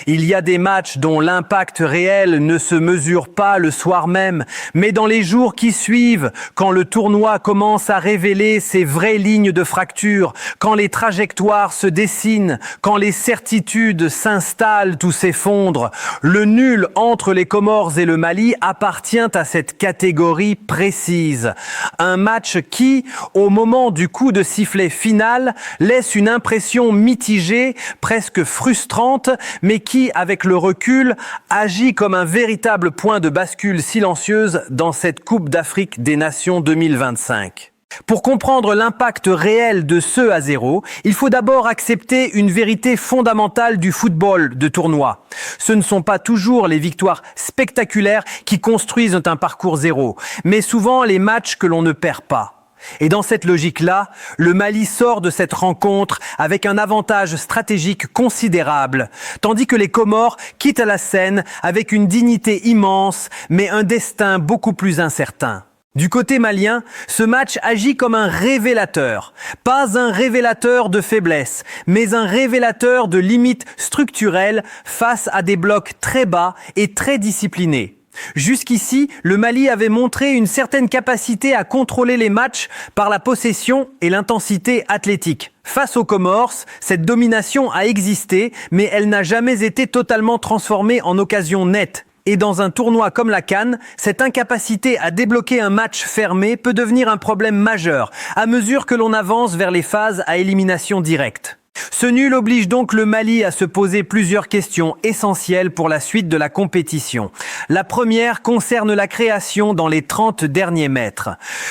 Il y a des matchs dont l'impact réel ne se mesure pas le soir même, mais dans les jours qui suivent, quand le tournoi commence à révéler ses vraies lignes de fracture, quand les trajectoires se dessinent, quand les certitudes s'installent ou s'effondrent, le nul entre les Comores et le Mali appartient à cette catégorie précise. Un match qui, au moment du coup de sifflet final, laisse une impression mitigée, presque frustrante, mais qui, avec le recul, agit comme un véritable point de bascule silencieuse dans cette Coupe d'Afrique des Nations 2025. Pour comprendre l'impact réel de ce 1-0, il faut d'abord accepter une vérité fondamentale du football de tournoi. Ce ne sont pas toujours les victoires spectaculaires qui construisent un parcours zéro, mais souvent les matchs que l'on ne perd pas. Et dans cette logique-là, le Mali sort de cette rencontre avec un avantage stratégique considérable, tandis que les Comores quittent la scène avec une dignité immense, mais un destin beaucoup plus incertain. Du côté malien, ce match agit comme un révélateur. Pas un révélateur de faiblesse, mais un révélateur de limites structurelles face à des blocs très bas et très disciplinés. Jusqu'ici, le Mali avait montré une certaine capacité à contrôler les matchs par la possession et l'intensité athlétique. Face aux Comores, cette domination a existé, mais elle n'a jamais été totalement transformée en occasion nette. Et dans un tournoi comme la CAN, cette incapacité à débloquer un match fermé peut devenir un problème majeur à mesure que l'on avance vers les phases à élimination directe. Ce nul oblige donc le Mali à se poser plusieurs questions essentielles pour la suite de la compétition. La première concerne la création dans les 30 derniers mètres.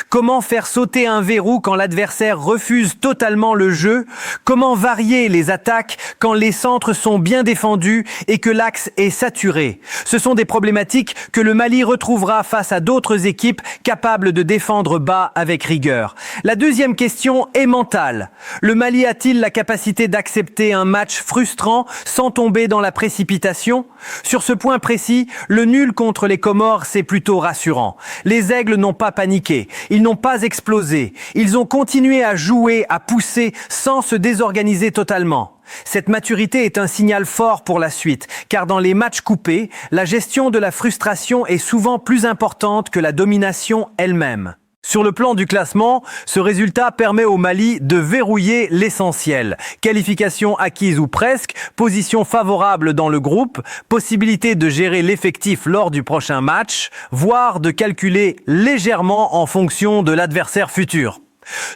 Comment faire sauter un verrou quand l'adversaire refuse totalement le jeu? Comment varier les attaques quand les centres sont bien défendus et que l'axe est saturé? Ce sont des problématiques que le Mali retrouvera face à d'autres équipes capables de défendre bas avec rigueur. La deuxième question est mentale. Le Mali a-t-il la capacité d'accepter un match frustrant sans tomber dans la précipitation? Sur ce point précis, le nul contre les Comores, c'est plutôt rassurant. Les Aigles n'ont pas paniqué, ils n'ont pas explosé, ils ont continué à jouer, à pousser sans se désorganiser totalement. Cette maturité est un signal fort pour la suite, car dans les matchs coupés, la gestion de la frustration est souvent plus importante que la domination elle-même. Sur le plan du classement, ce résultat permet au Mali de verrouiller l'essentiel. Qualification acquise ou presque, position favorable dans le groupe, possibilité de gérer l'effectif lors du prochain match, voire de calculer légèrement en fonction de l'adversaire futur.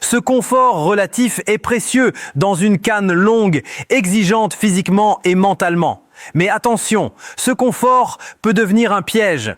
Ce confort relatif est précieux dans une CAN longue, exigeante physiquement et mentalement. Mais attention, ce confort peut devenir un piège.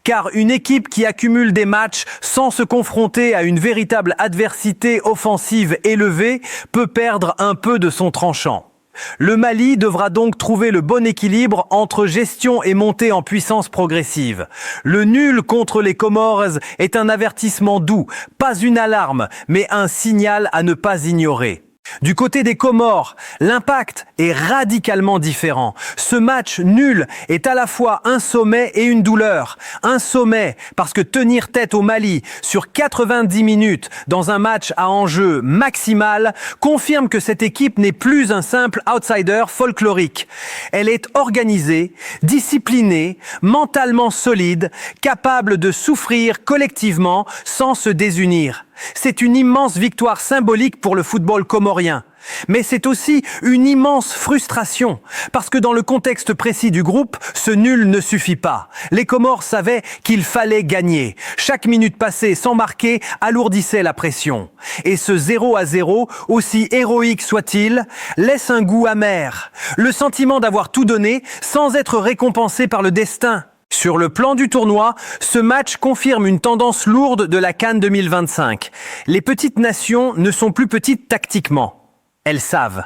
Car une équipe qui accumule des matchs sans se confronter à une véritable adversité offensive élevée peut perdre un peu de son tranchant. Le Mali devra donc trouver le bon équilibre entre gestion et montée en puissance progressive. Le nul contre les Comores est un avertissement doux, pas une alarme, mais un signal à ne pas ignorer. Du côté des Comores, l'impact est radicalement différent. Ce match nul est à la fois un sommet et une douleur. Un sommet parce que tenir tête au Mali sur 90 minutes dans un match à enjeu maximal confirme que cette équipe n'est plus un simple outsider folklorique. Elle est organisée, disciplinée, mentalement solide, capable de souffrir collectivement sans se désunir. C'est une immense victoire symbolique pour le football comorien. Mais c'est aussi une immense frustration, parce que dans le contexte précis du groupe, ce nul ne suffit pas. Les Comores savaient qu'il fallait gagner. Chaque minute passée sans marquer alourdissait la pression. Et ce 0-0, aussi héroïque soit-il, laisse un goût amer. Le sentiment d'avoir tout donné sans être récompensé par le destin. Sur le plan du tournoi, ce match confirme une tendance lourde de la CAN 2025. Les petites nations ne sont plus petites tactiquement. Elles savent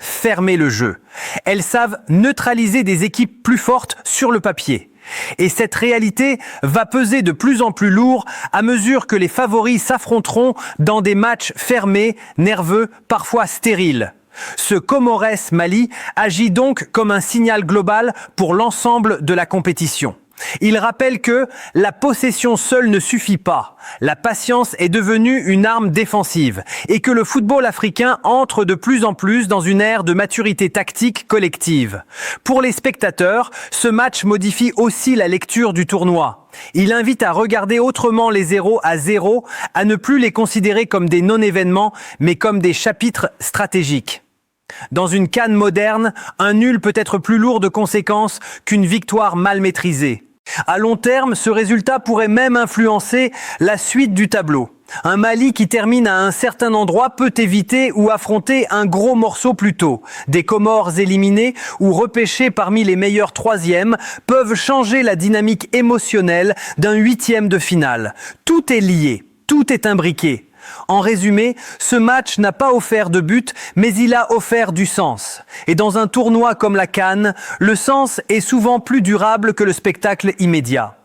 fermer le jeu. Elles savent neutraliser des équipes plus fortes sur le papier. Et cette réalité va peser de plus en plus lourd à mesure que les favoris s'affronteront dans des matchs fermés, nerveux, parfois stériles. Ce Comores-Mali agit donc comme un signal global pour l'ensemble de la compétition. Il rappelle que la possession seule ne suffit pas. La patience est devenue une arme défensive et que le football africain entre de plus en plus dans une ère de maturité tactique collective. Pour les spectateurs, ce match modifie aussi la lecture du tournoi. Il invite à regarder autrement les 0-0, à ne plus les considérer comme des non-événements, mais comme des chapitres stratégiques. Dans une CAN moderne, un nul peut être plus lourd de conséquences qu'une victoire mal maîtrisée. À long terme, ce résultat pourrait même influencer la suite du tableau. Un Mali qui termine à un certain endroit peut éviter ou affronter un gros morceau plus tôt. Des Comores éliminés ou repêchés parmi les meilleurs troisièmes peuvent changer la dynamique émotionnelle d'un huitième de finale. Tout est lié, tout est imbriqué. En résumé, ce match n'a pas offert de but, mais il a offert du sens. Et dans un tournoi comme la CAN, le sens est souvent plus durable que le spectacle immédiat.